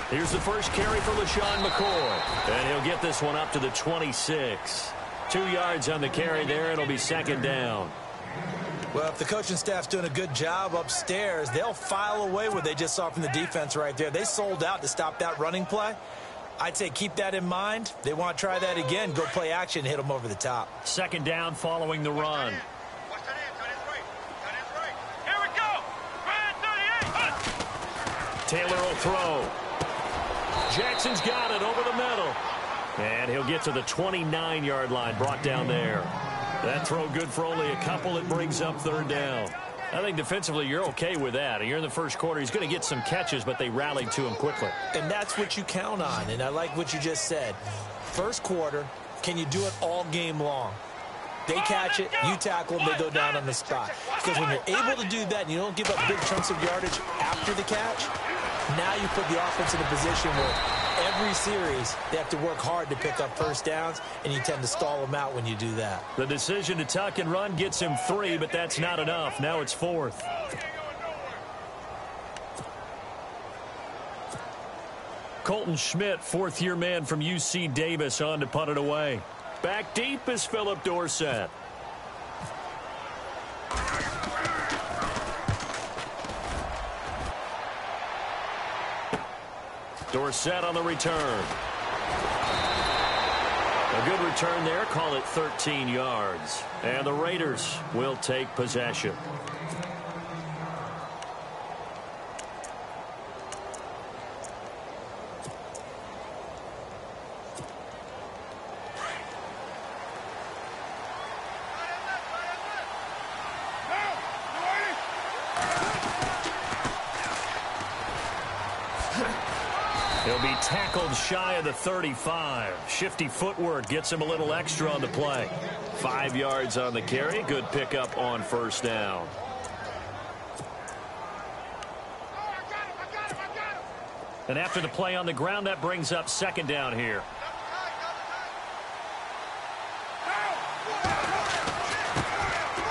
Here's the first carry for LaShawn McCoy. And he'll get this one up to the 26. 2 yards on the carry there. It'll be second down. Well, if the coaching staff's doing a good job upstairs, they'll file away what they just saw from the defense right there. They sold out to stop that running play. I'd say keep that in mind. They want to try that again. Go play action, hit them over the top. Second down following the run. Taylor will throw. Jackson's got it over the middle. And he'll get to the 29-yard line, brought down there. That throw good for only a couple. It brings up third down. I think defensively you're okay with that. You're in the first quarter. He's going to get some catches, but they rallied to him quickly. And that's what you count on, and I like what you just said. First quarter, can you do it all game long? They catch it, you tackle them, they go down on the spot. Because when you're able to do that and you don't give up big chunks of yardage after the catch, now you put the offense in a position where every series they have to work hard to pick up first downs, and you tend to stall them out when you do that. The decision to tuck and run gets him 3, but that's not enough. Now it's 4th. Colton Schmidt, fourth-year man from UC Davis, on to punt it away. Back deep is Phillip Dorsett. Dorsett on the return. A good return there. Call it 13 yards. And the Raiders will take possession. He'll be tackled shy of the 35. Shifty footwork gets him a little extra on the play. 5 yards on the carry. Good pickup on first down. And after the play on the ground, that brings up second down here.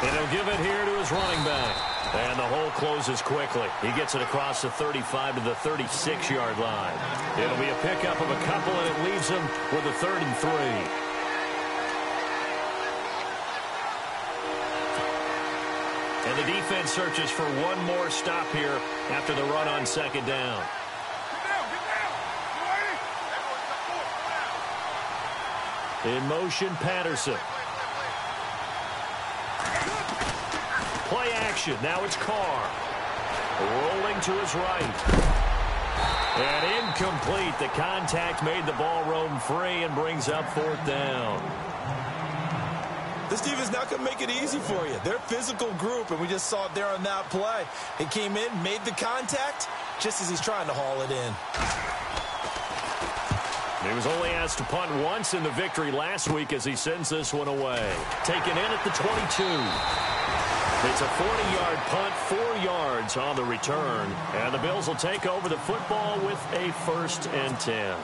And he'll give it here to his running back. And the hole closes quickly. He gets it across the 35 to the 36-yard line. It'll be a pickup of a couple, and it leaves him with a 3rd and 3. And the defense searches for one more stop here after the run on second down. In motion, Patterson. Play action. Now it's Carr. Rolling to his right. And incomplete. The contact made the ball roam free and brings up 4th down. This defense not going to make it easy for you. They're a physical group, and we just saw it there on that play. He came in, made the contact, just as he's trying to haul it in. He was only asked to punt once in the victory last week as he sends this one away. Taken in at the 22. It's a 40-yard punt, 4 yards on the return. And the Bills will take over the football with a 1st and 10.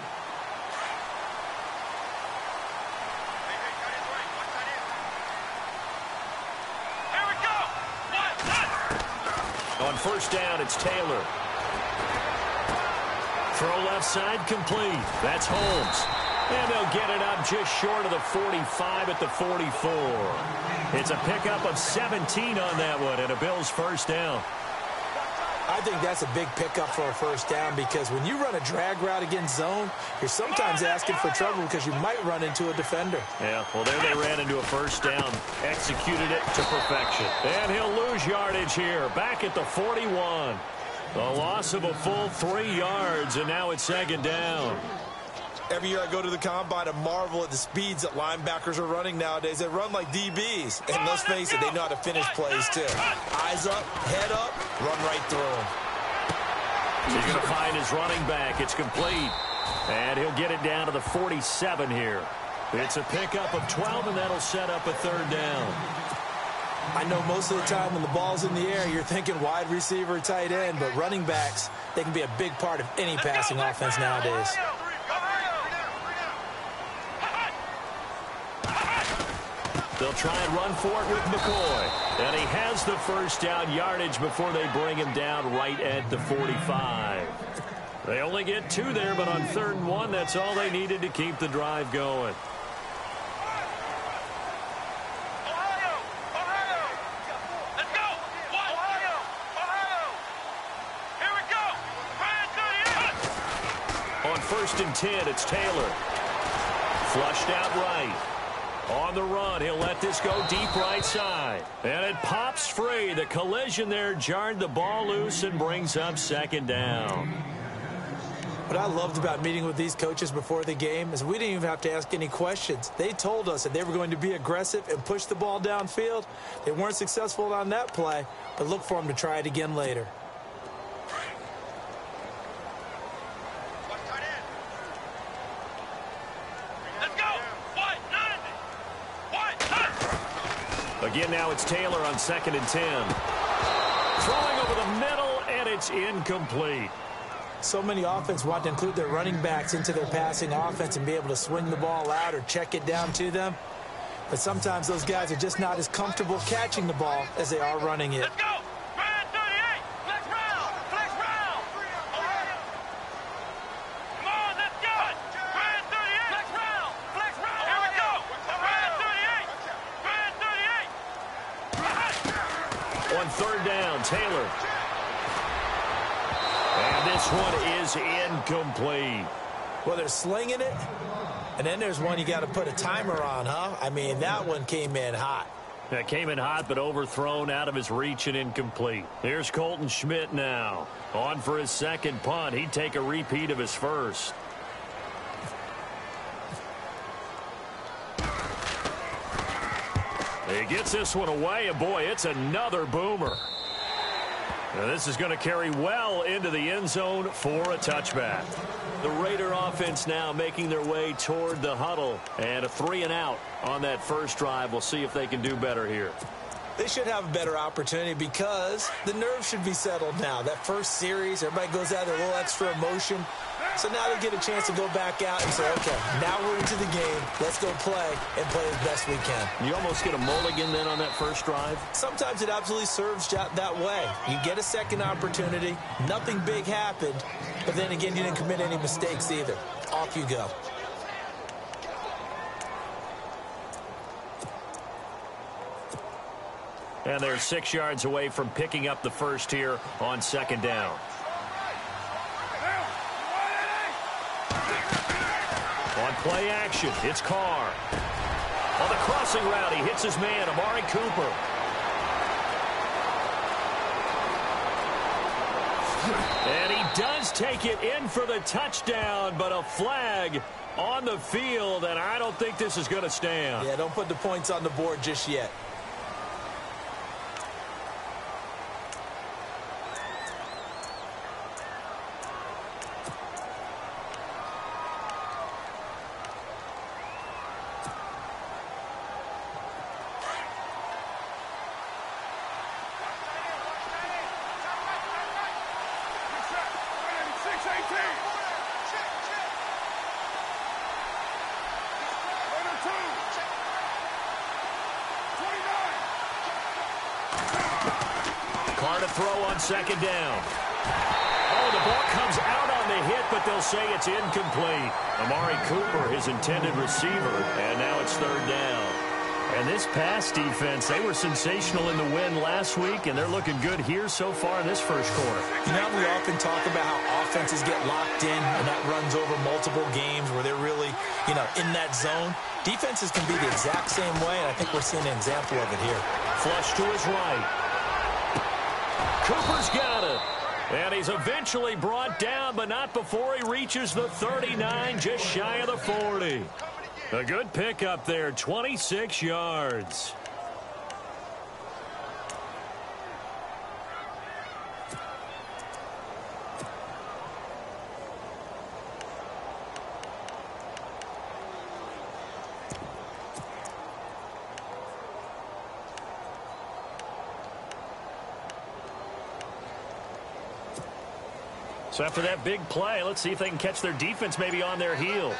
On first down, it's Taylor. Throw left side complete. That's Holmes. And they'll get it up just short of the 45 at the 44. It's a pickup of 17 on that one and a Bills first down. I think that's a big pickup for a first down because when you run a drag route against zone, you're sometimes asking for trouble because you might run into a defender. Yeah, well, there they ran into a first down. Executed it to perfection. And he'll lose yardage here. Back at the 41. The loss of a full 3 yards, and now it's second down. Every year I go to the combine and marvel at the speeds that linebackers are running nowadays. They run like DBs. And let's face it, they know how to finish plays too. Eyes up, head up, run right through them. He's going to find his running back. It's complete. And he'll get it down to the 47 here. It's a pickup of 12, and that'll set up a 3rd down. I know most of the time when the ball's in the air, you're thinking wide receiver, tight end, but running backs, they can be a big part of any passing offense nowadays. They'll try and run for it with McCoy. And he has the first down yardage before they bring him down right at the 45. They only get 2 there, but on 3rd and 1, that's all they needed to keep the drive going. On 1st and 10, it's Taylor. Flushed out right. On the run, he'll let this go deep right side. And it pops free. The collision there jarred the ball loose and brings up 2nd down. What I loved about meeting with these coaches before the game is we didn't even have to ask any questions. They told us that they were going to be aggressive and push the ball downfield. They weren't successful on that play, but look for them to try it again later. Again, now it's Taylor on 2nd and 10. Throwing over the middle, and it's incomplete. So many offense want to include their running backs into their passing offense and be able to swing the ball out or check it down to them. But sometimes those guys are just not as comfortable catching the ball as they are running it. Let's go! Ryan 38! Flex round! Flex round! Come on, let's go! Ryan 38! Flex round! Flex round! Here we go! Ryan 38! On 3rd down, Taylor. And this one is incomplete. Well, they're slinging it, and then there's one you got to put a timer on, huh? I mean, that one came in hot. That came in hot, but overthrown out of his reach and incomplete. Here's Colton Schmidt now. On for his 2nd punt. He'd take a repeat of his 1st. He gets this one away, and boy, it's another boomer. Now this is going to carry well into the end zone for a touchback. The Raider offense now making their way toward the huddle, and a 3-and-out on that first drive. We'll see if they can do better here. They should have a better opportunity because the nerves should be settled now. That first series, everybody goes out there a little extra emotion. So now they get a chance to go back out and say, okay, now we're into the game. Let's go play and play as best we can. You almost get a mulligan then on that first drive? Sometimes it absolutely serves that way. You get a second opportunity. Nothing big happened. But then again, you didn't commit any mistakes either. Off you go. And they're 6 yards away from picking up the first here on 2nd down. On play action, it's Carr. On the crossing route, he hits his man, Amari Cooper. And he does take it in for the touchdown, but a flag on the field, and I don't think this is going to stand. Yeah, don't put the points on the board just yet. Carr to throw on 2nd down. Oh, the ball comes out on the hit, but they'll say it's incomplete. Amari Cooper, his intended receiver, and now it's 3rd down. And this pass defense, they were sensational in the win last week, and they're looking good here so far in this first quarter. You know, we often talk about how offenses get locked in, and that runs over multiple games where they're really, in that zone. Defenses can be the exact same way, and I think we're seeing an example of it here. Flush to his right. Cooper's got it. And he's eventually brought down, but not before he reaches the 39, just shy of the 40. A good pickup there, 26 yards. So after that big play, let's see if they can catch their defense maybe on their heels.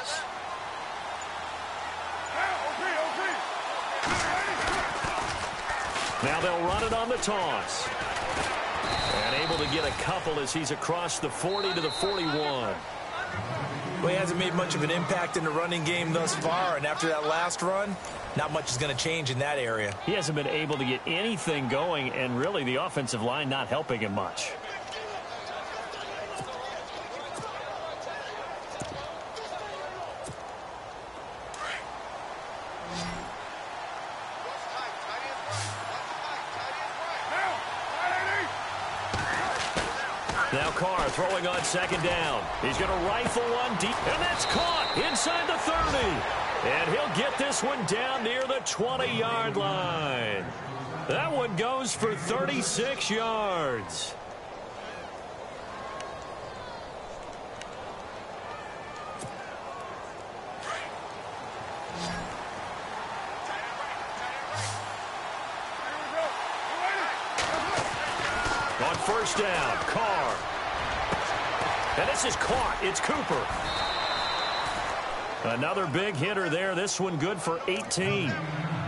Now they'll run it on the toss. And able to get a couple as he's across the 40 to the 41. Well, he hasn't made much of an impact in the running game thus far, and after that last run, not much is going to change in that area. He hasn't been able to get anything going, and really the offensive line not helping him much. Now Carr throwing on second down. He's going to rifle one deep, and that's caught inside the 30. And he'll get this one down near the 20-yard line. That one goes for 36 yards. On first down, Carr. And this is caught. It's Cooper. Another big hitter there. This one good for 18.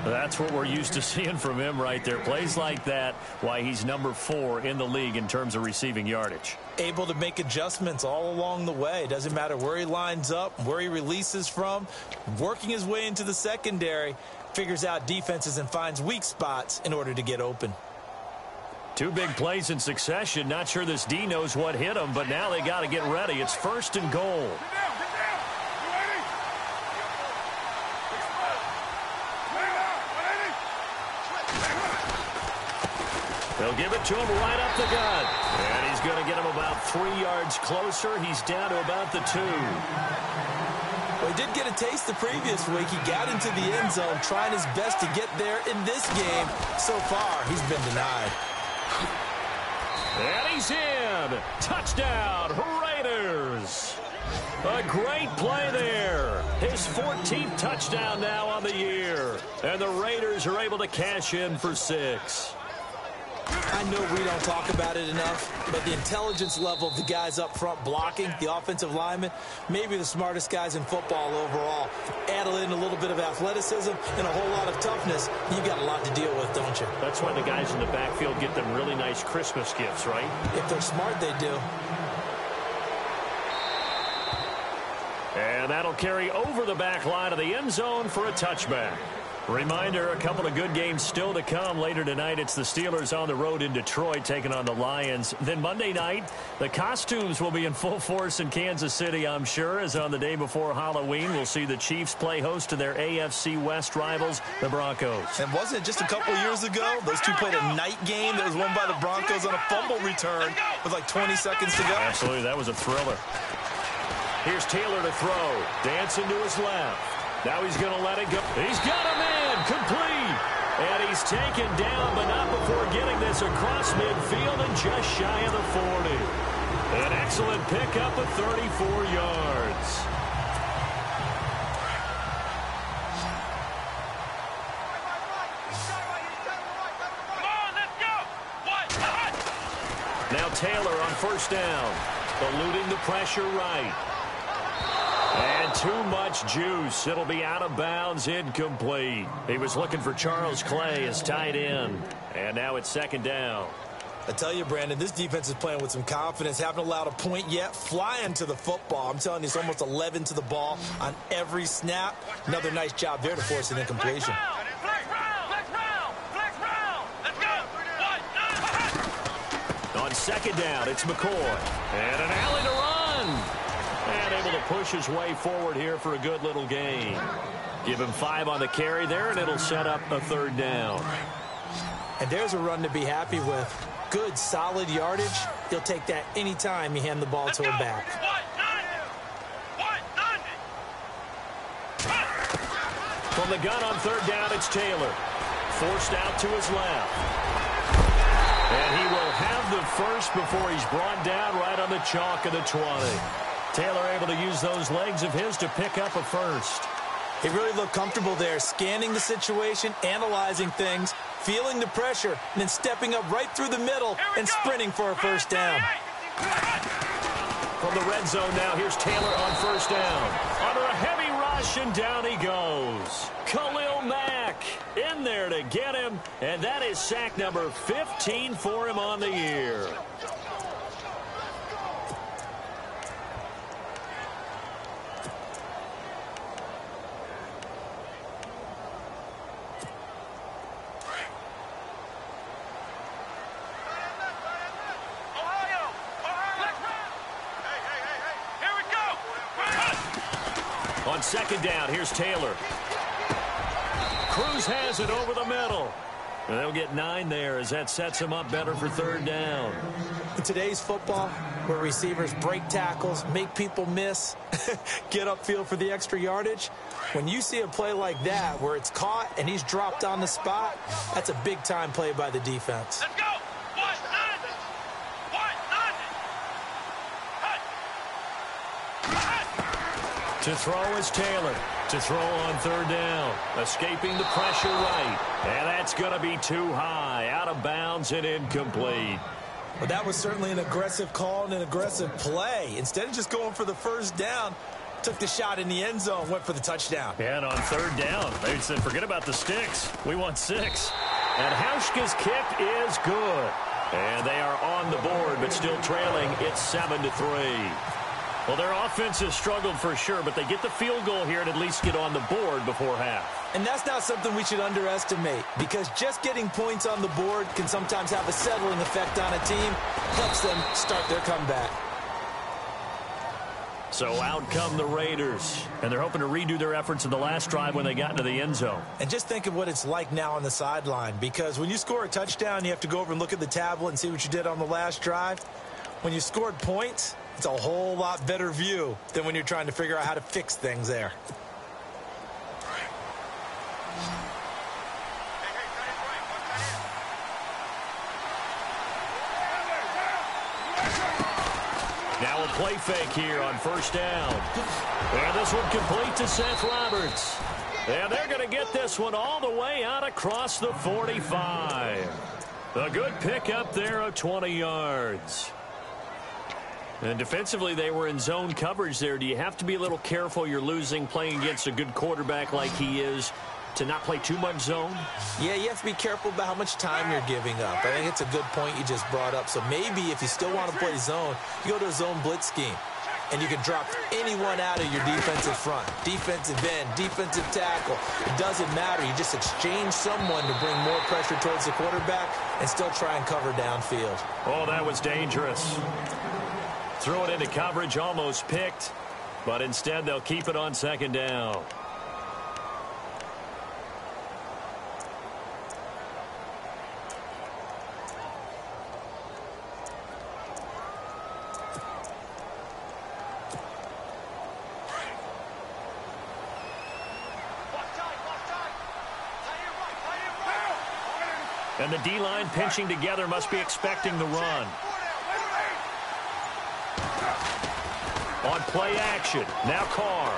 That's what we're used to seeing from him right there. Plays like that, why he's number 4 in the league in terms of receiving yardage. Able to make adjustments all along the way. Doesn't matter where he lines up, where he releases from. Working his way into the secondary, figures out defenses and finds weak spots in order to get open. 2 big plays in succession. Not sure this D knows what hit him, but now they got to get ready. It's first and goal. They'll give it to him right up the gut. And he's going to get him about 3 yards closer. He's down to about the 2. Well, he did get a taste the previous week. He got into the end zone trying his best to get there in this game. So far, he's been denied. And he's in. Touchdown, Raiders. A great play there. His 14th touchdown now on the year. And the Raiders are able to cash in for 6. I know we don't talk about it enough, but the intelligence level of the guys up front blocking, the offensive linemen, maybe the smartest guys in football overall. Add in a little bit of athleticism and a whole lot of toughness, you've got a lot to deal with, don't you? That's why the guys in the backfield get them really nice Christmas gifts, right? If they're smart, they do. And that'll carry over the back line of the end zone for a touchback. Reminder, a couple of good games still to come. Later tonight, it's the Steelers on the road in Detroit taking on the Lions. Then Monday night, the costumes will be in full force in Kansas City, I'm sure, as on the day before Halloween, we'll see the Chiefs play host to their AFC West rivals, the Broncos. And wasn't it just a couple years ago, those two played a night game that was won by the Broncos on a fumble return with like 20 seconds to go? Absolutely, that was a thriller. Here's Taylor to throw. Dancing to his left. Now he's going to let it go. He's got a man complete. And he's taken down, but not before getting this across midfield and just shy of the 40. An excellent pickup of 34 yards. Come on, let's go. Now Taylor on first down. Eluding the pressure right. And too much juice. It'll be out of bounds, incomplete. He was looking for Charles Clay as tight end. And now it's second down. I tell you, Brandon, this defense is playing with some confidence. Haven't allowed a point yet. Flying to the football. I'm telling you, it's almost 11 to the ball on every snap. Another nice job there to force an incompletion. On second down, it's McCoy. And an alley to run. And able to push his way forward here for a good little gain. Give him 5 on the carry there, and it'll set up a third down. And there's a run to be happy with. Good, solid yardage. He'll take that anytime you hand the ball to him back. From the gun on third down, it's Taylor. Forced out to his left. And he will have the first before he's brought down right on the chalk of the 20. Taylor able to use those legs of his to pick up a first. He really looked comfortable there, scanning the situation, analyzing things, feeling the pressure, and then stepping up right through the middle and sprinting for a first down. From the red zone now, here's Taylor on first down. Under a heavy rush, and down he goes. Khalil Mack. in there to get him, and that is sack number 15 for him on the year. On second down, here's Taylor. Cruz has it over the middle. And they'll get 9 there as that sets them up better for third down. In today's football, where receivers break tackles, make people miss, get upfield for the extra yardage, when you see a play like that where it's caught and he's dropped on the spot, that's a big-time play by the defense. Let's go. To throw is Taylor. To throw on third down. Escaping the pressure right. And that's going to be too high. Out of bounds and incomplete. Well, that was certainly an aggressive call and an aggressive play. Instead of just going for the first down, took the shot in the end zone, went for the touchdown. And on third down, they said, forget about the sticks. We want 6. And Hauschka's kick is good. And they are on the board, but still trailing. It's 7-3. Well, their offense has struggled for sure, but they get the field goal here and at least get on the board before half. And that's not something we should underestimate, because just getting points on the board can sometimes have a settling effect on a team. Helps them start their comeback. So out come the Raiders, and they're hoping to redo their efforts in the last drive when they got into the end zone. And just think of what it's like now on the sideline, because when you score a touchdown, you have to go over and look at the tablet and see what you did on the last drive. When you scored points, it's a whole lot better view than when you're trying to figure out how to fix things there. Now a play fake here on first down. And this one complete to Seth Roberts. And they're going to get this one all the way out across the 45. A good pickup there of 20 yards. And defensively, they were in zone coverage there. Do you have to be a little careful? You're losing playing against a good quarterback like he is to not play too much zone? Yeah, you have to be careful about how much time you're giving up. I think it's a good point you just brought up. So maybe if you still want to play zone, you go to a zone blitz scheme. And you can drop anyone out of your defensive front. Defensive end, defensive tackle. It doesn't matter. You just exchange someone to bring more pressure towards the quarterback and still try and cover downfield. Oh, that was dangerous. Threw it into coverage, almost picked, but instead they'll keep it on second down. And the D-line pinching together must be expecting the run. On play action, now Carr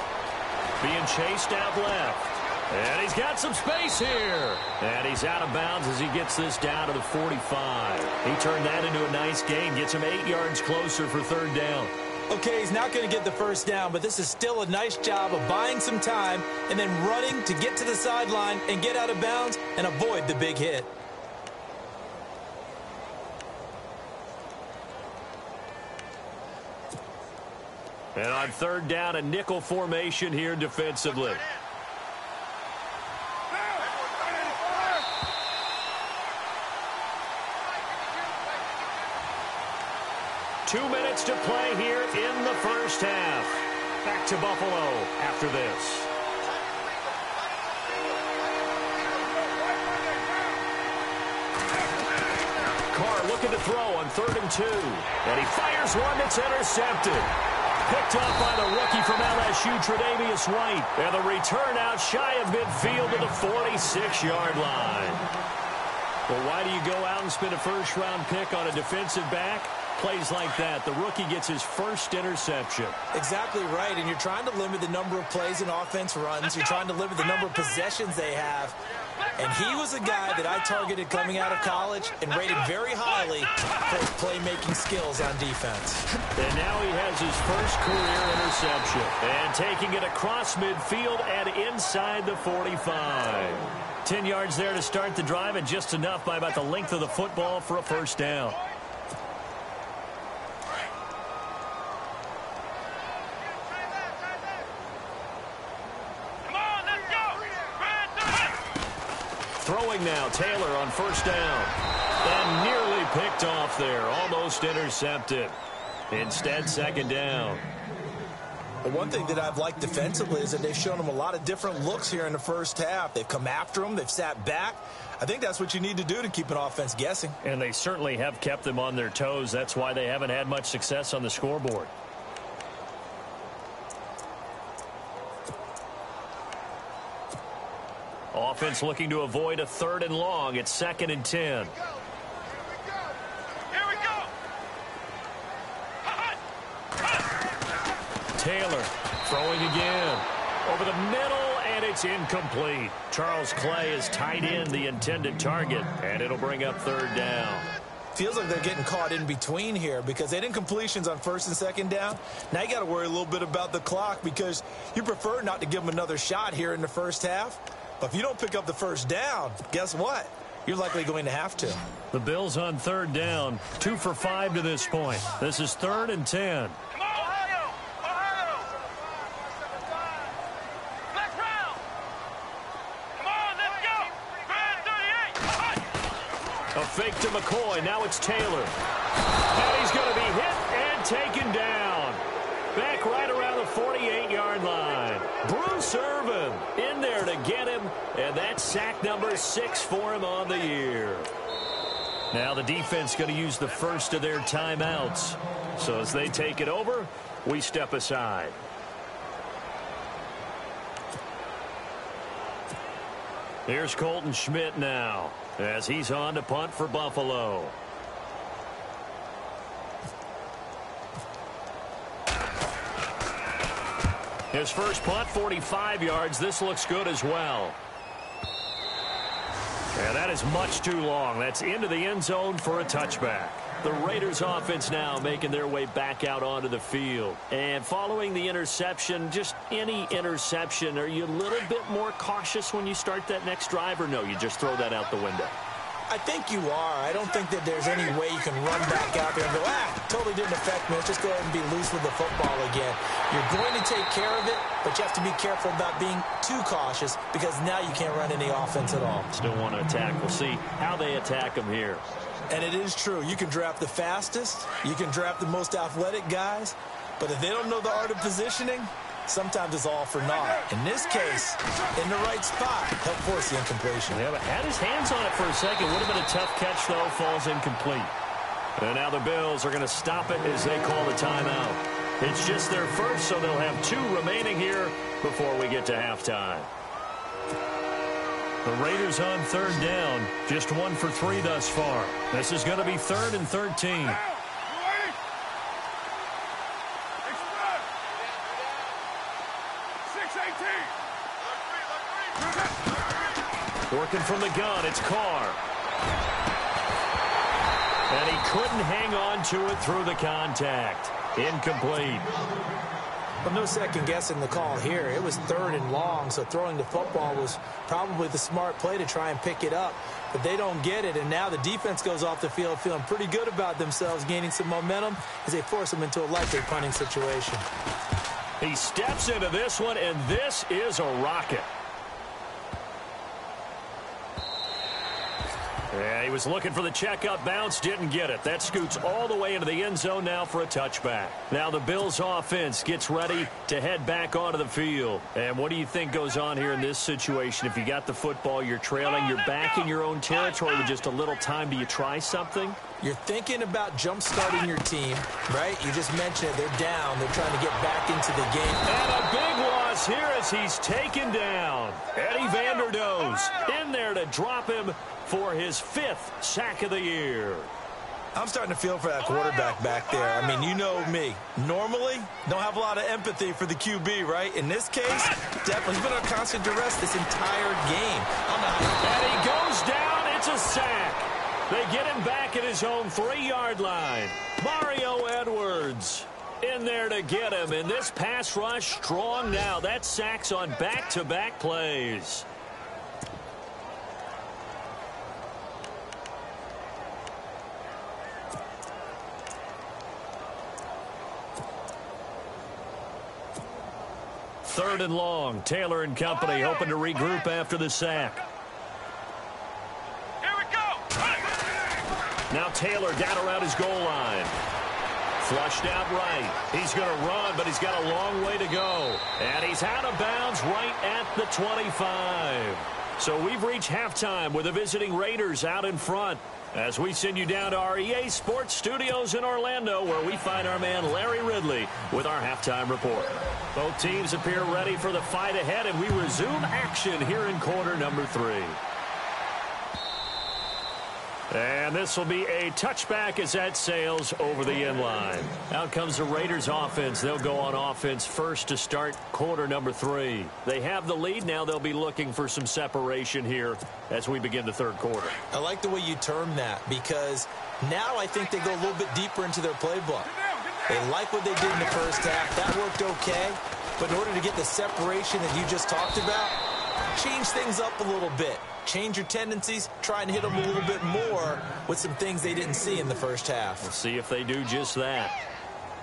being chased out left. And he's got some space here. And he's out of bounds as he gets this down to the 45. He turned that into a nice gain, gets him 8 yards closer for third down. Okay, he's not going to get the first down, but this is still a nice job of buying some time and then running to get to the sideline and get out of bounds and avoid the big hit. And on third down, a nickel formation here defensively. Two minutes to play here in the first half. Back to Buffalo after this. Carr looking to throw on 3rd and 2. And he fires one that's intercepted. Picked up by the rookie from LSU, Tre'Davious White. And the return out shy of midfield to the 46-yard line. Well, why do you go out and spend a first-round pick on a defensive back? plays like that, the rookie gets his first interception. Exactly right, and you're trying to limit the number of plays an offense runs. You're trying to limit the number of possessions they have. And he was a guy that I targeted coming out of college and rated very highly for his playmaking skills on defense. And now he has his first career interception. And taking it across midfield and inside the 45. 10 yards there to start the drive, and just enough by about the length of the football for a first down. Throwing now, Taylor on first down. And nearly picked off there, almost intercepted. Instead, second down. The one thing that I've liked defensively is that they've shown him a lot of different looks here in the first half. They've come after him. They've sat back. I think that's what you need to do to keep an offense guessing. And they certainly have kept them on their toes. That's why they haven't had much success on the scoreboard. Offense looking to avoid a 3rd and long. It's 2nd and 10. Taylor throwing again. Over the middle, and it's incomplete. Charles Clay is tied in the intended target, and it'll bring up 3rd down. Feels like they're getting caught in between here because they didn't completions on 1st and 2nd down. Now you got to worry a little bit about the clock because you prefer not to give them another shot here in the first half. But if you don't pick up the first down, guess what? You're likely going to have to. The Bills on 3rd down, 2 for 5 to this point. This is 3rd and 10. A fake to McCoy. Now it's Taylor. And he's going to be hit and taken down. Back right around the 48-yard line. Bruce Irvin in there to get him. And that's sack number 6 for him on the year. Now the defense going to use the first of their timeouts. So as they take it over, we step aside. Here's Colton Schmidt now, as he's on to punt for Buffalo. His first punt, 45 yards. This looks good as well. And that is much too long. That's into the end zone for a touchback. The Raiders offense now making their way back out onto the field. And following the interception, just any interception, are you a little bit more cautious when you start that next drive, or no, you just throw that out the window? I think you are. I don't think that there's any way you can run back out there and go, totally didn't affect me. Let's just go ahead and be loose with the football again. You're going to take care of it, but you have to be careful about being too cautious because now you can't run any offense at all. Still want to attack. We'll see how they attack them here. And it is true. You can draft the fastest. You can draft the most athletic guys. But if they don't know the art of positioning, sometimes it's all for naught. In this case, in the right spot, help force the incompletion. Yeah, but had his hands on it for a second. Would have been a tough catch, though. Falls incomplete. And now the Bills are going to stop it as they call the timeout. It's just their first, so they'll have 2 remaining here before we get to halftime. The Raiders on 3rd down. Just 1 for 3 thus far. This is going to be 3rd and 13. Working from the gun, it's Carr. And he couldn't hang on to it through the contact. Incomplete. Well, no second guessing the call here. It was 3rd and long, so throwing the football was probably the smart play to try and pick it up. But they don't get it, and now the defense goes off the field feeling pretty good about themselves, gaining some momentum as they force them into a likely punting situation. He steps into this one, and this is a rocket. Yeah, he was looking for the checkup bounce, didn't get it. That scoots all the way into the end zone now for a touchback. Now the Bills offense gets ready to head back onto the field. And what do you think goes on here in this situation? If you got the football, you're trailing, you're back in your own territory with just a little time. Do you try something? You're thinking about jump-starting your team, right? You just mentioned it. They're down. They're trying to get back into the game. And a big loss here as he's taken down. Eddie Vanderdoes in there to drop him for his 5th sack of the year. I'm starting to feel for that quarterback back there. I mean, you know me. Normally, don't have a lot of empathy for the QB, right? In this case, definitely. He's been under constant duress this entire game. And he goes down. It's a sack. They get him back at his own 3-yard line. Mario Edwards in there to get him. And this pass rush strong now. That's sacks on back-to-back plays. Third and long. Taylor and company hoping to regroup after the sack. Here we go. Now Taylor down around his goal line. Flushed out right. He's going to run, but he's got a long way to go. And he's out of bounds right at the 25. So we've reached halftime with the visiting Raiders out in front. As we send you down to our EA Sports Studios in Orlando, where we find our man Larry Ridley with our halftime report. Both teams appear ready for the fight ahead, and we resume action here in quarter number 3. And this will be a touchback as that sails over the end line. Out comes the Raiders offense. They'll go on offense first to start quarter number 3. They have the lead. Now they'll be looking for some separation here as we begin the third quarter. I like the way you term that, because now I think they go a little bit deeper into their playbook. They like what they did in the first half. That worked okay. But in order to get the separation that you just talked about, change things up a little bit. Change your tendencies, try and hit them a little bit more with some things they didn't see in the first half. We'll see if they do just that.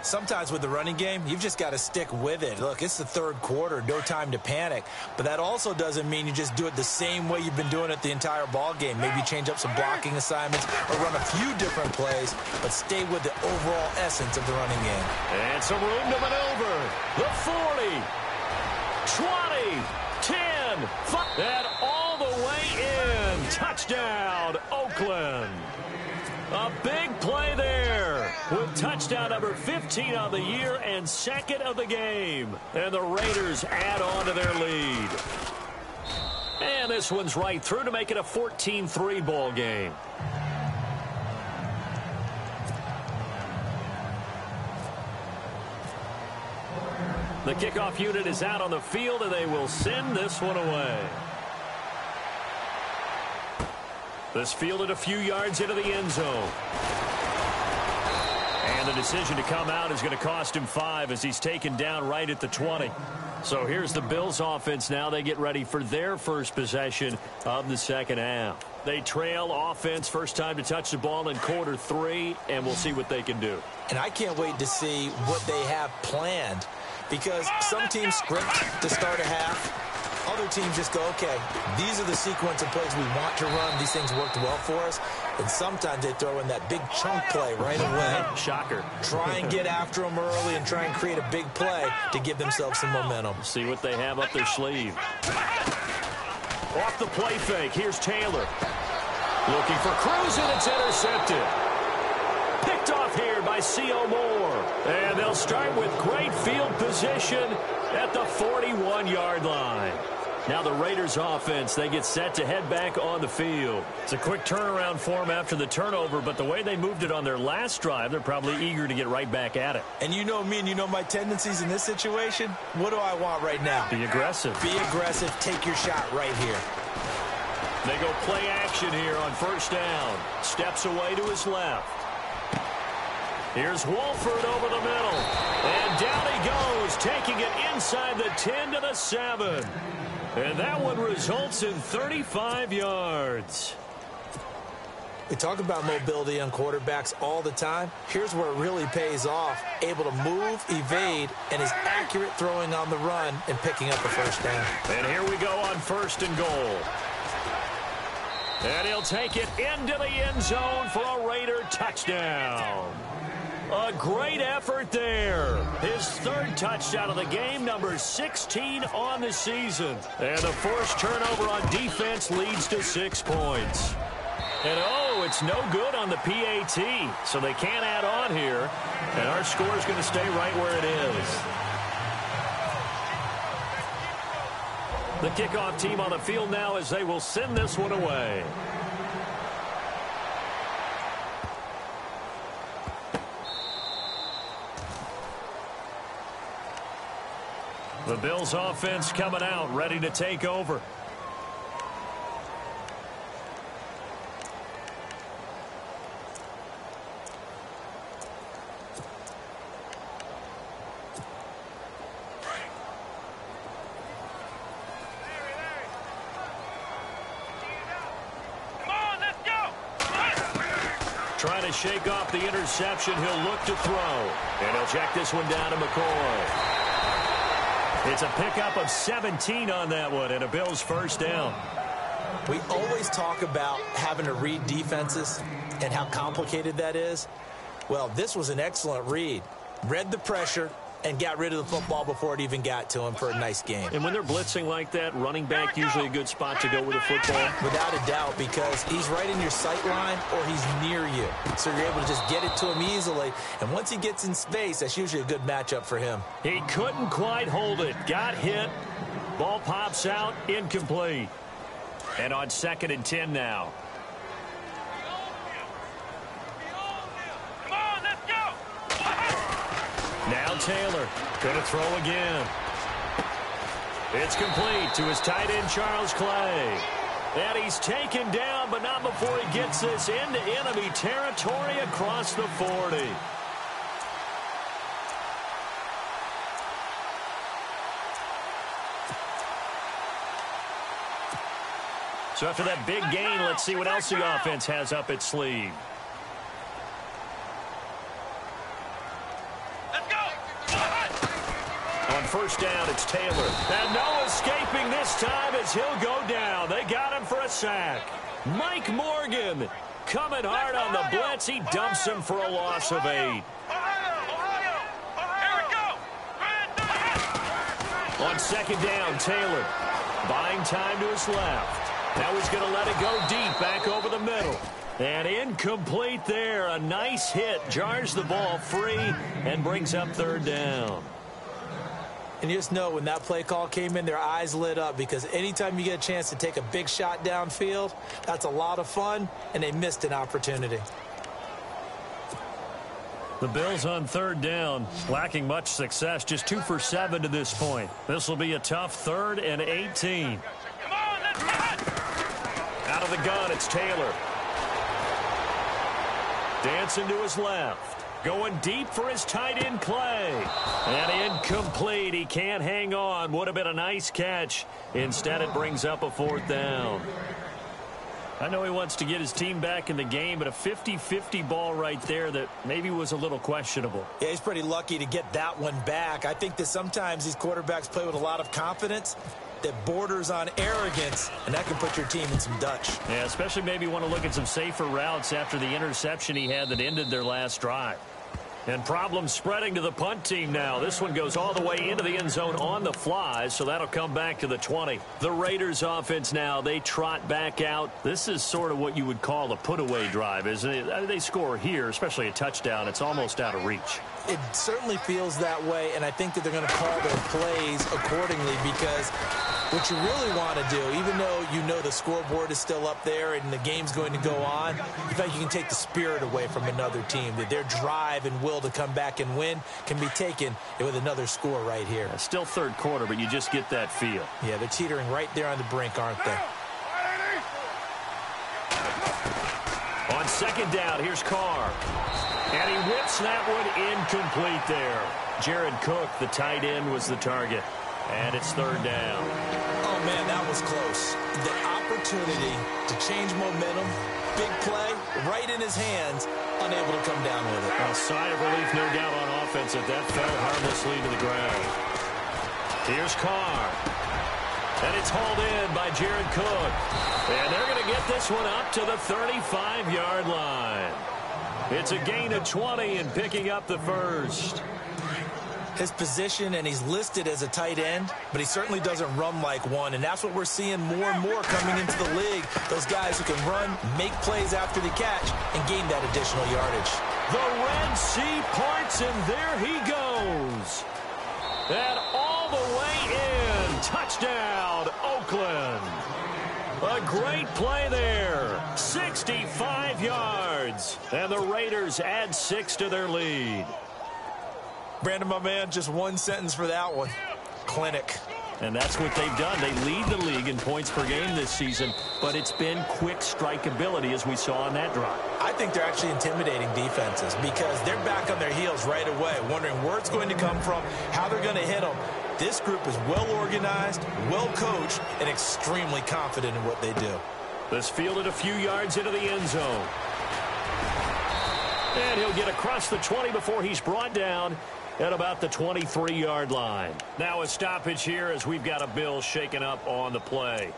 Sometimes with the running game, you've just got to stick with it. Look, it's the third quarter, no time to panic. But that also doesn't mean you just do it the same way you've been doing it the entire ball game. Maybe change up some blocking assignments or run a few different plays, but stay with the overall essence of the running game. And some room to maneuver. The 40, 20, 10, 5, and all the way in. Touchdown, Oakland. A big play there with touchdown number 15 on the year and second of the game. And the Raiders add on to their lead. And this one's right through to make it a 14-3 ball game. The kickoff unit is out on the field, and they will send this one away. This fielded a few yards into the end zone. And the decision to come out is going to cost him 5 as he's taken down right at the 20. So here's the Bills offense now. They get ready for their first possession of the second half. They trail offense, first time to touch the ball in quarter 3, and we'll see what they can do. And I can't wait to see what they have planned, because some teams script to start a half. Other teams just go, okay, these are the sequence of plays we want to run. These things worked well for us. And sometimes they throw in that big chunk play right away. Shocker. Try and get after them early and try and create a big play to give themselves some momentum. See what they have up their sleeve. Off the play fake, here's Taylor. Looking for Cruz, and it's intercepted. Picked off here by C.O. Moore. And they'll start with great field position at the 41-yard line. Now the Raiders offense, they get set to head back on the field. It's a quick turnaround for them after the turnover, but the way they moved it on their last drive, they're probably eager to get right back at it. And you know me and you know my tendencies in this situation. What do I want right now? Be aggressive. Be aggressive. Take your shot right here. They go play action here on first down. Steps away to his left. Here's Wolford over the middle. And down he goes, taking it inside the 10 to the 7. And that one results in 35 yards. We talk about mobility on quarterbacks all the time. Here's where it really pays off. Able to move, evade, and is accurate throwing on the run and picking up a first down. And here we go on first and goal. And he'll take it into the end zone for a Raider touchdown. A great effort there. His third touchdown of the game, number 16 on the season. And the forced turnover on defense leads to 6 points. And oh, it's no good on the PAT, so they can't add on here. And our score is going to stay right where it is. The kickoff team on the field now as they will send this one away. The Bills offense coming out, ready to take over. Trying to shake off the interception. He'll look to throw. And he'll check this one down to McCoy. It's a pickup of 17 on that one and a Bills first down. We always talk about having to read defenses and how complicated that is. Well, this was an excellent read. Read the pressure and got rid of the football before it even got to him for a nice game. And when they're blitzing like that, running back usually a good spot to go with the football? Without a doubt, because he's right in your sight line or he's near you. So you're able to just get it to him easily. And once he gets in space, that's usually a good matchup for him. He couldn't quite hold it. Got hit. Ball pops out. Incomplete. And on 2nd and 10 now. Now Taylor going to throw again. It's complete to his tight end, Charles Clay. And he's taken down, but not before he gets this into enemy territory across the 40. So after that big gain, let's see what else the offense has up its sleeve. On first down, it's Taylor. And no escaping this time as he'll go down. They got him for a sack. Mike Morgan coming hard on the blitz. He dumps him for a loss of 8. On 2nd down, Taylor buying time to his left. Now he's going to let it go deep back over the middle. And incomplete there. A nice hit. Jars the ball free and brings up 3rd down. And you just know when that play call came in, their eyes lit up because anytime you get a chance to take a big shot downfield, that's a lot of fun, and they missed an opportunity. The Bills on 3rd down, lacking much success, just 2 for 7 to this point. This will be a tough 3rd and 18. Out of the gun, it's Taylor. Dancing to his left. Going deep for his tight end, Clay. And incomplete. He can't hang on. Would have been a nice catch. Instead, it brings up a 4th down. I know he wants to get his team back in the game, but a 50-50 ball right there that maybe was a little questionable. Yeah, he's pretty lucky to get that one back. I think that sometimes these quarterbacks play with a lot of confidence that borders on arrogance, and that can put your team in some Dutch. Yeah, especially maybe want to look at some safer routes after the interception he had that ended their last drive. And problems spreading to the punt team now. This one goes all the way into the end zone on the fly, so that'll come back to the 20. The Raiders offense now, they trot back out. This is sort of what you would call a put-away drive, isn't it? They score here, especially a touchdown. It's almost out of reach. It certainly feels that way, and I think that they're going to call their plays accordingly because what you really want to do, even though you know the scoreboard is still up there and the game's going to go on, in fact, you can take the spirit away from another team. That their drive and will to come back and win can be taken with another score right here. It's still 3rd quarter, but you just get that feel. Yeah, they're teetering right there on the brink, aren't they? On 2nd down, here's Carr. And he whips that one incomplete there. Jared Cook, the tight end, was the target. And it's 3rd down. Oh, man, that was close. The opportunity to change momentum, big play, right in his hands, unable to come down with it. A sigh of relief, no doubt, on offense that fell harmlessly to the ground. Here's Carr. And it's hauled in by Jared Cook. And they're going to get this one up to the 35-yard line. It's a gain of 20 and picking up the first. His position, and he's listed as a tight end, but he certainly doesn't run like one, and that's what we're seeing more and more coming into the league. Those guys who can run, make plays after the catch, and gain that additional yardage. The Red Sea parts, and there he goes. And all the way in. Touchdown, Oakland. A great play there. 65 yards. And the Raiders add 6 to their lead. Brandon, my man, just one sentence for that one. clinic. And that's what they've done. They lead the league in points per game this season, but it's been quick strikeability as we saw on that drive. I think they're actually intimidating defenses because they're back on their heels right away, wondering where it's going to come from, how they're going to hit them. This group is well organized, well coached, and extremely confident in what they do. This fielded a few yards into the end zone. And he'll get across the 20 before he's brought down at about the 23-yard line. Now a stoppage here as we've got a Bill shaken up on the play.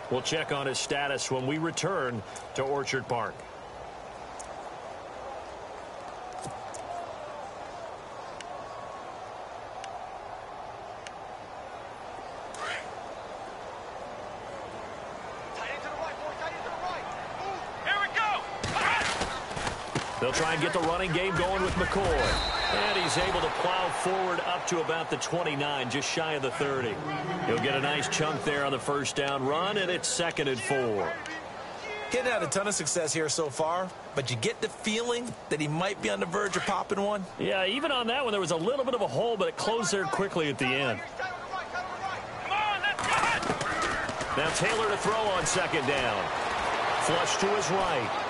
We'll check on his status when we return to Orchard Park. They'll try and get the running game going with McCoy. And he's able to plow forward up to about the 29, just shy of the 30. He'll get a nice chunk there on the first down run, and it's 2nd and 4. He hadn't had a ton of success here so far, but you get the feeling that he might be on the verge of popping one. Yeah, even on that one, there was a little bit of a hole, but it closed there quickly at the end. Now Taylor to throw on 2nd down. Flush to his right.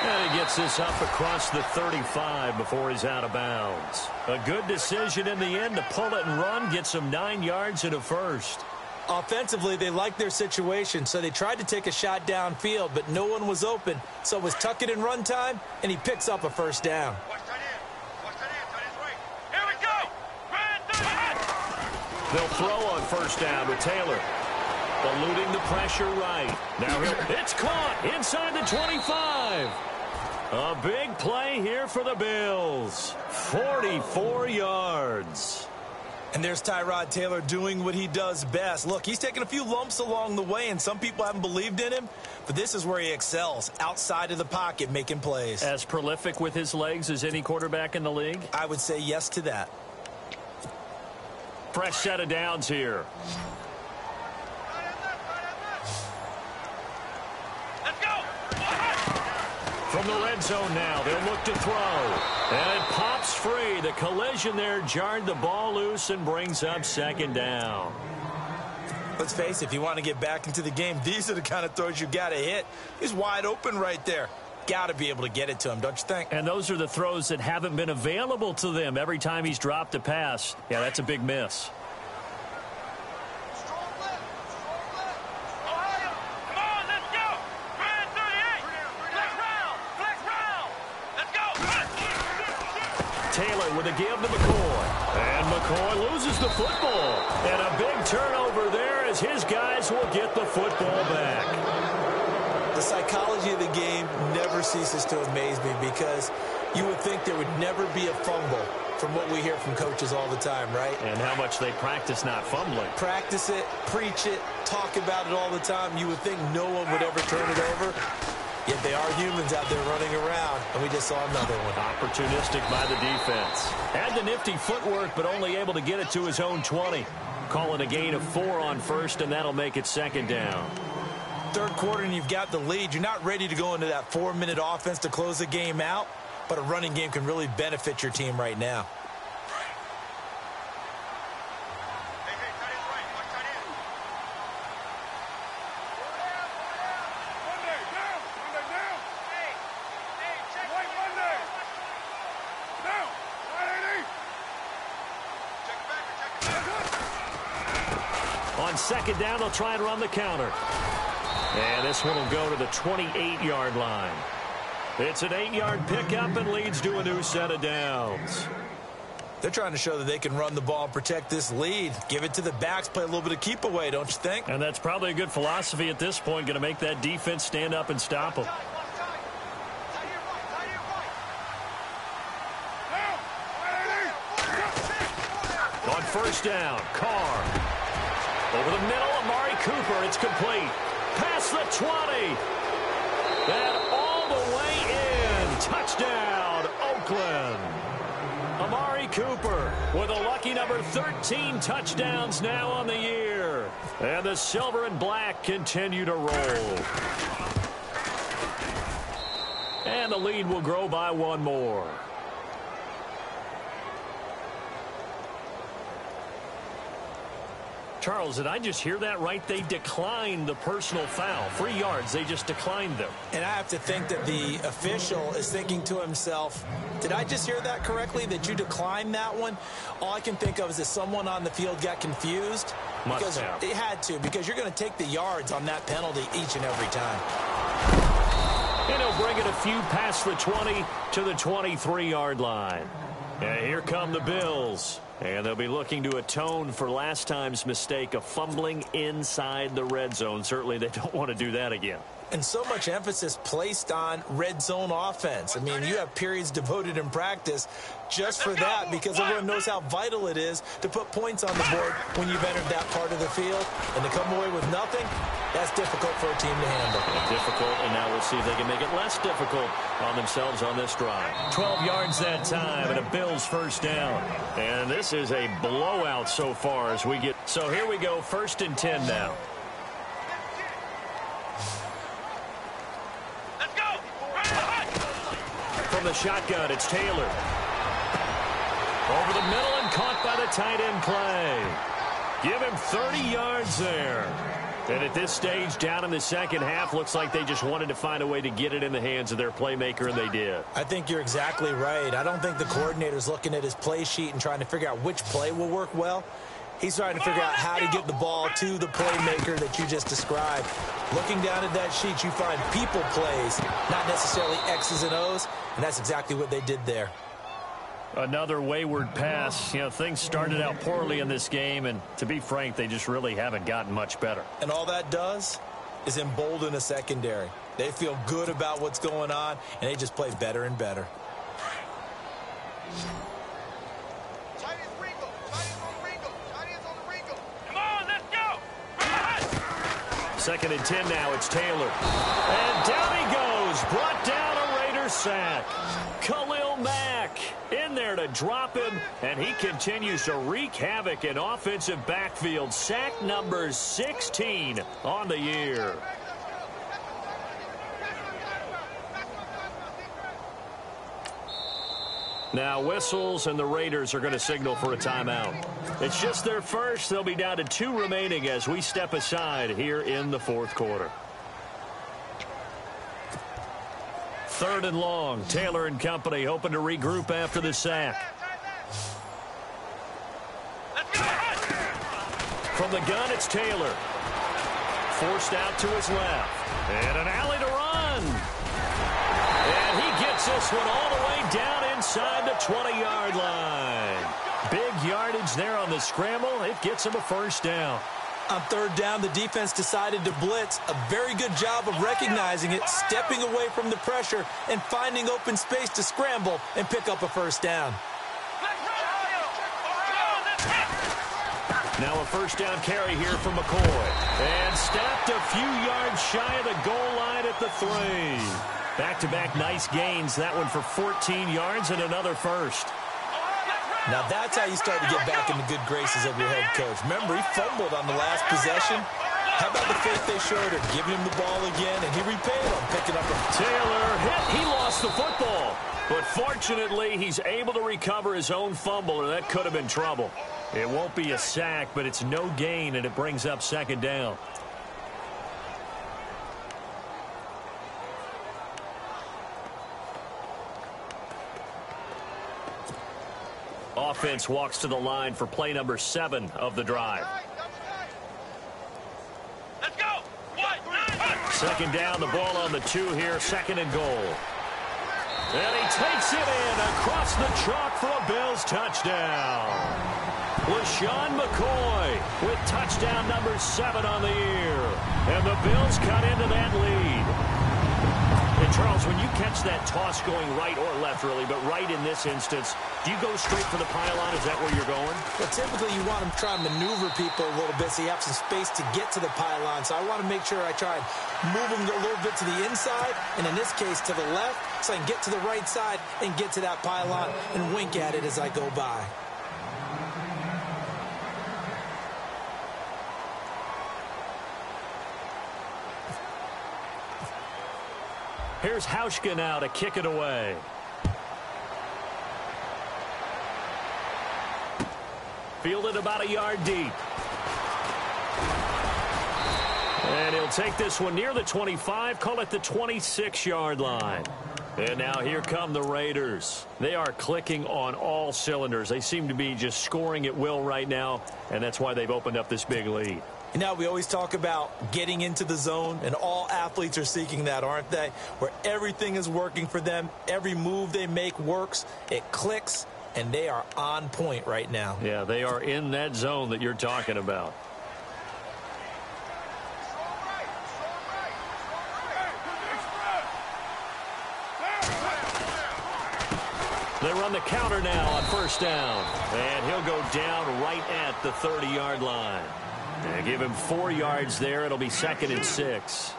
And he gets this up across the 35 before he's out of bounds. A good decision in the end to pull it and run, gets him 9 yards and a first. Offensively, they liked their situation, so they tried to take a shot downfield, but no one was open. So it was tuck it and run time, and he picks up a first down. Here we go. They'll throw on first down with Taylor. Eluding the pressure right. Now it's caught inside the 25. A big play here for the Bills. 44 yards. And there's Tyrod Taylor doing what he does best. Look, he's taken a few lumps along the way, and some people haven't believed in him, but this is where he excels, outside of the pocket, making plays. As prolific with his legs as any quarterback in the league? I would say yes to that. Fresh set of downs here. From the red zone now, they'll look to throw. And it pops free. The collision there jarred the ball loose and brings up 2nd down. Let's face it, if you want to get back into the game, these are the kind of throws you got to hit. He's wide open right there. Got to be able to get it to him, don't you think? And those are the throws that haven't been available to them every time he's dropped a pass. Yeah, that's a big miss. Taylor with a give to McCoy. And McCoy loses the football. And a big turnover there as his guys will get the football back. The psychology of the game never ceases to amaze me because you would think there would never be a fumble from what we hear from coaches all the time, right? And how much they practice not fumbling. Practice it, preach it, talk about it all the time. You would think no one would ever turn it over. Yet they are humans out there running around, and we just saw another one. Opportunistic by the defense. Had the nifty footwork, but only able to get it to his own 20. Calling a gain of 4 on first, and that'll make it 2nd down. Third quarter, and you've got the lead. You're not ready to go into that 4-minute offense to close the game out, but a running game can really benefit your team right now. On 2nd down, they'll try and run the counter. And this one will go to the 28-yard line. It's an 8-yard pickup and leads to a new set of downs. They're trying to show that they can run the ball and protect this lead. Give it to the backs, play a little bit of keep away, don't you think? And that's probably a good philosophy at this point, going to make that defense stand up and stop them. On first down, Carr. Over the middle, Amari Cooper. It's complete. Past the 20. And all the way in. Touchdown, Oakland. Amari Cooper with a lucky number 13 touchdowns now on the year. And the silver and black continue to roll. And the lead will grow by 1 more. Charles, did I just hear that right? They declined the personal foul. 3 yards, they just declined them. And I have to think that the official is thinking to himself, did I just hear that correctly, that you declined that one? All I can think of is that someone on the field got confused. Must have. It had to, because you're going to take the yards on that penalty each and every time. And he'll bring it a few past the 20 to the 23-yard line. And here come the Bills. And they'll be looking to atone for last time's mistake of fumbling inside the red zone. Certainly they don't want to do that again. And so much emphasis placed on red zone offense. I mean, you have periods devoted in practice just for that, because everyone knows how vital it is to put points on the board when you've entered that part of the field. And to come away with nothing, that's difficult for a team to handle. Difficult, and now we'll see if they can make it less difficult on themselves on this drive. 12 yards that time, and a Bills first down. And this is a blowout so far as we get. So here we go, 1st and 10 now. From the shotgun, it's Taylor. Over the middle and caught by the tight end play. Give him 30 yards there. And at this stage, down in the second half, looks like they just wanted to find a way to get it in the hands of their playmaker, and they did. I think you're exactly right. I don't think the coordinator's looking at his play sheet and trying to figure out which play will work well. He's trying to figure out how to get the ball to the playmaker that you just described. Looking down at that sheet, you find people plays, not necessarily X's and O's, and that's exactly what they did there. Another wayward pass. You know, things started out poorly in this game, and to be frank, they just really haven't gotten much better. And all that does is embolden a secondary. They feel good about what's going on, and they just play better and better. Second and 10 now, it's Taylor. And down he goes, brought down a Raider sack. Khalil Mack in there to drop him, and he continues to wreak havoc in offensive backfield. Sack number 16 on the year. Now whistles, and the Raiders are going to signal for a timeout. It's just their first. They'll be down to 2 remaining as we step aside here in the 4th quarter. 3rd and long. Taylor and company hoping to regroup after the sack. From the gun, it's Taylor. Forced out to his left. And an alley to run. And he gets this one all the way down inside the 20-yard line. Big yardage there on the scramble. It gets him a first down. On 3rd down, the defense decided to blitz. A very good job of recognizing it, stepping away from the pressure, and finding open space to scramble and pick up a first down. Now a first down carry here for McCoy. And stopped a few yards shy of the goal line at the 3. Back-to-back nice gains. That one for 14 yards and another first. Now that's how you start to get back in the good graces of your head coach. Remember, he fumbled on the last possession. How about the faith they showed him, giving him the ball again, and he repaid him, picking up a... Taylor hit. He lost the football. But fortunately, he's able to recover his own fumble, or that could have been trouble. It won't be a sack, but it's no gain, and it brings up 2nd down. Offense walks to the line for play number 7 of the drive. Let's go. 2nd down, the ball on the 2 here, 2nd and goal. And he takes it in across the chalk for a Bills touchdown. LaShawn McCoy with touchdown number 7 on the year. And the Bills cut into that lead. And Charles, when you catch that toss going right or left, really, but right in this instance, do you go straight for the pylon? Is that where you're going? Well, typically you want to try and maneuver people a little bit so you have some space to get to the pylon. So I want to make sure I try and move them a little bit to the inside, and in this case to the left, so I can get to the right side and get to that pylon and wink at it as I go by. Here's Hauschka now to kick it away. Fielded about a yard deep. And he'll take this one near the 25, call it the 26-yard line. And now here come the Raiders. They are clicking on all cylinders. They seem to be just scoring at will right now, and that's why they've opened up this big lead. Now, we always talk about getting into the zone, and all athletes are seeking that, aren't they? Where everything is working for them. Every move they make works. It clicks, and they are on point right now. Yeah, they are in that zone that you're talking about. They run the counter now on first down. And he'll go down right at the 30-yard line. And give him 4 yards there. It'll be 2nd and 6.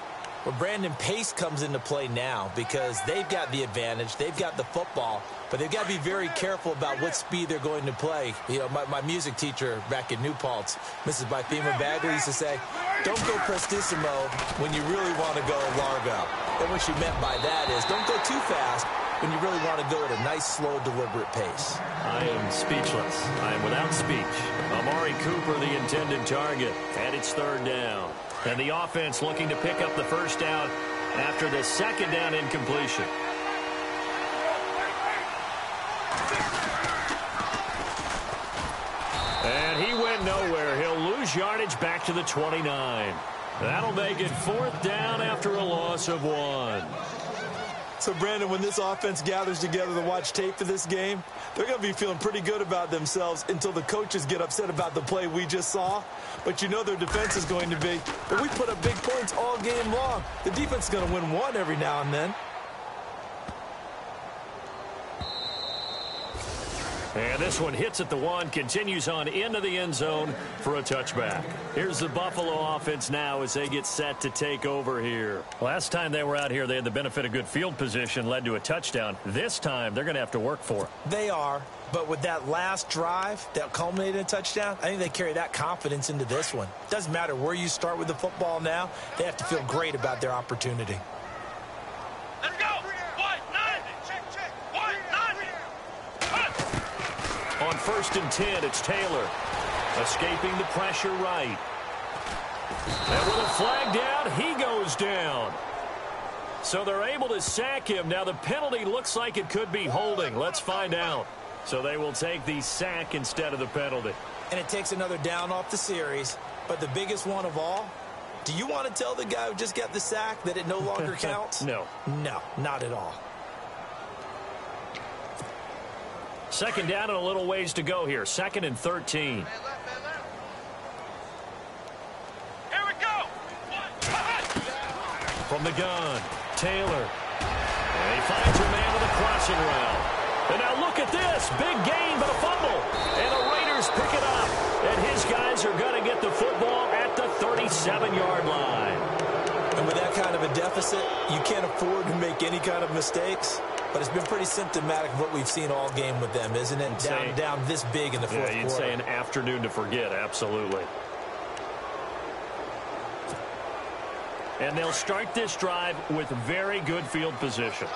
Well, Brandon, pace comes into play now because they've got the advantage. They've got the football, but they've got to be very careful about what speed they're going to play. You know, my music teacher back in New Paltz, Mrs. Bythema Bagley, used to say, don't go prestissimo when you really want to go largo. And what she meant by that is don't go too fast when you really want to go at a nice, slow, deliberate pace. I am speechless. I am without speech. Amari Cooper, the intended target, and it's 3rd down. And the offense looking to pick up the first down after the 2nd down incompletion. And he went nowhere. He'll lose yardage back to the 29. That'll make it 4th down after a loss of 1. So, Brandon, when this offense gathers together to watch tape for this game, they're going to be feeling pretty good about themselves until the coaches get upset about the play we just saw. But you know their defense is going to be, but we put up big points all game long. The defense is going to win one every now and then. And this one hits at the 1, continues on into the end zone for a touchback. Here's the Buffalo offense now as they get set to take over here. Last time they were out here, they had the benefit of good field position, led to a touchdown. This time, they're going to have to work for it. They are, but with that last drive that culminated in a touchdown, I think they carry that confidence into this one. Doesn't matter where you start with the football now, they have to feel great about their opportunity. Let's go. White 90. Check. White 90. On 1st and 10, it's Taylor. Escaping the pressure right. And with a flag down, he goes down. So they're able to sack him. Now the penalty looks like it could be holding. Let's find out. So they will take the sack instead of the penalty. And it takes another down off the series. But the biggest one of all, do you want to tell the guy who just got the sack that it no longer counts? No. No, not at all. 2nd down and a little ways to go here. 2nd and 13. Here we go. From the gun, Taylor. And he finds a man with a crossing route. And now look at this. Big gain, but a fumble. And the Raiders pick it up. And his guys are going to get the football at the 37-yard line. And with that kind of a deficit, you can't afford to make any kind of mistakes. But it's been pretty symptomatic of what we've seen all game with them, isn't it? Down this big in the fourth quarter. You'd say an afternoon to forget, absolutely. And they'll start this drive with very good field position.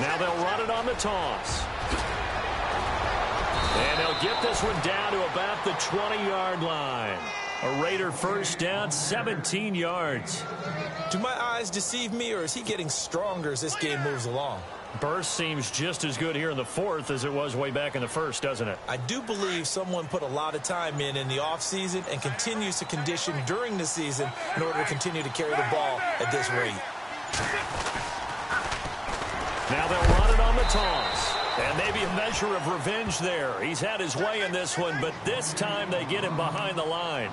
Now they'll run it on the toss. And they'll get this one down to about the 20-yard line. A Raider first down, 17 yards. Do my eyes deceive me, or is he getting stronger as this game moves along? Burst seems just as good here in the 4th as it was way back in the 1st, doesn't it? I do believe someone put a lot of time in the offseason and continues to condition during the season in order to continue to carry the ball at this rate. Now they'll run it on the toss. And maybe a measure of revenge there. He's had his way in this one, but this time they get him behind the line.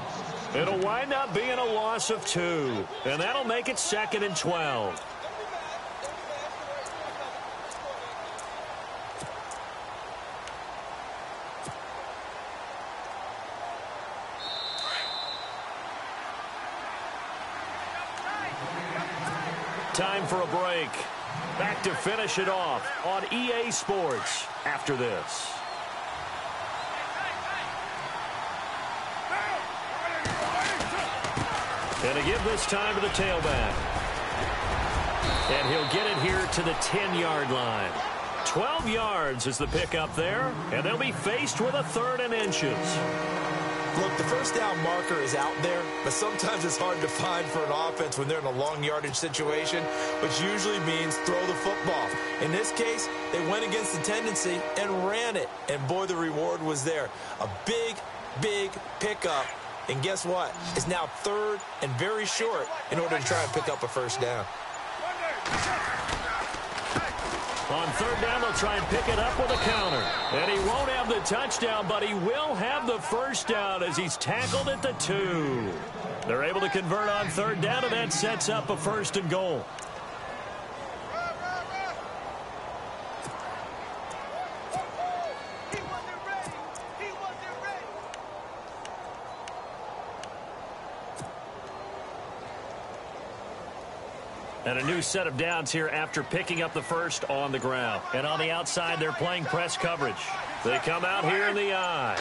It'll wind up being a loss of 2. And that'll make it 2nd and 12. Time for a break. Back to finish it off on EA Sports after this. And to give this time to the tailback. And he'll get it here to the 10-yard line. 12 yards is the pickup there, and they'll be faced with a 3rd and inches. Look, the first down marker is out there, but sometimes it's hard to find for an offense when they're in a long yardage situation, which usually means throw the football. In this case, they went against the tendency and ran it, and boy, the reward was there. A big, big pickup, and guess what? It's now 3rd and very short in order to try and pick up a first down. On 3rd down, they'll try and pick it up with a counter. And he won't have the touchdown, but he will have the first down as he's tackled at the 2. They're able to convert on 3rd down, and that sets up a 1st and goal. And a new set of downs here after picking up the first on the ground. And on the outside, they're playing press coverage. They come out here in the eye.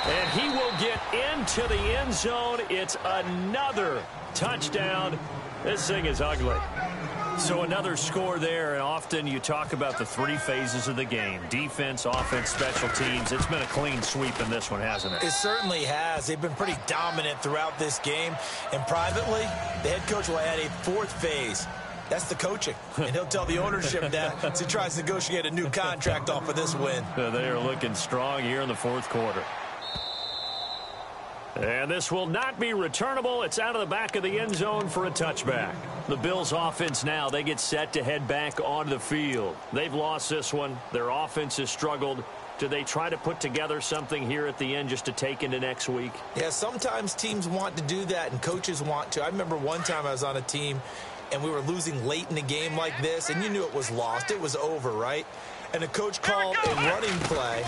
And he will get into the end zone. It's another touchdown. This thing is ugly. So another score there, and often you talk about the 3 phases of the game. Defense, offense, special teams. It's been a clean sweep in this one, hasn't it? It certainly has. They've been pretty dominant throughout this game. And privately, the head coach will add a 4th phase. That's the coaching. And he'll tell the ownership that as he tries to negotiate a new contract off of this win. They are looking strong here in the 4th quarter. And this will not be returnable. It's out of the back of the end zone for a touchback. The Bills offense now, they get set to head back onto the field. They've lost this one. Their offense has struggled. Do they try to put together something here at the end just to take into next week? Yeah, sometimes teams want to do that and coaches want to. I remember one time I was on a team and we were losing late in the game like this, and you knew it was lost. It was over, right? And the coach called a running play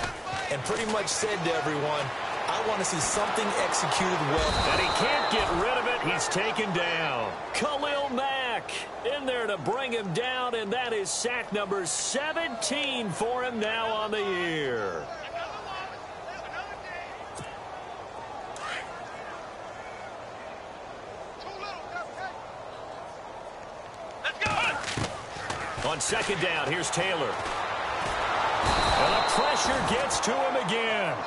and pretty much said to everyone, I want to see something executed well. And he can't get rid of it. He's taken down. Khalil Mack in there to bring him down, and that is sack number 17 for him now on the year. On 2nd down, here's Taylor. And the pressure gets to him again.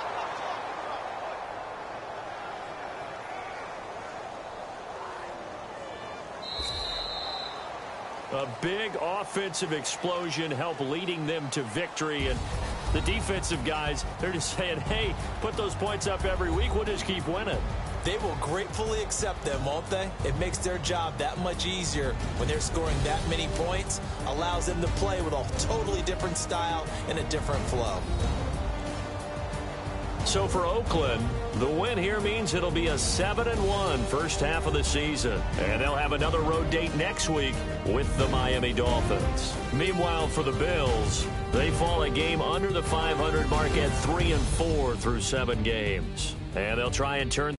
A big offensive explosion helped leading them to victory. And the defensive guys, they're just saying, hey, put those points up every week. We'll just keep winning. They will gratefully accept them, won't they? It makes their job that much easier when they're scoring that many points. Allows them to play with a totally different style and a different flow. So for Oakland, the win here means it'll be a 7-1 first half of the season. And they'll have another road date next week with the Miami Dolphins. Meanwhile, for the Bills, they fall a game under the 500 mark at 3-4 through 7 games. And they'll try and turn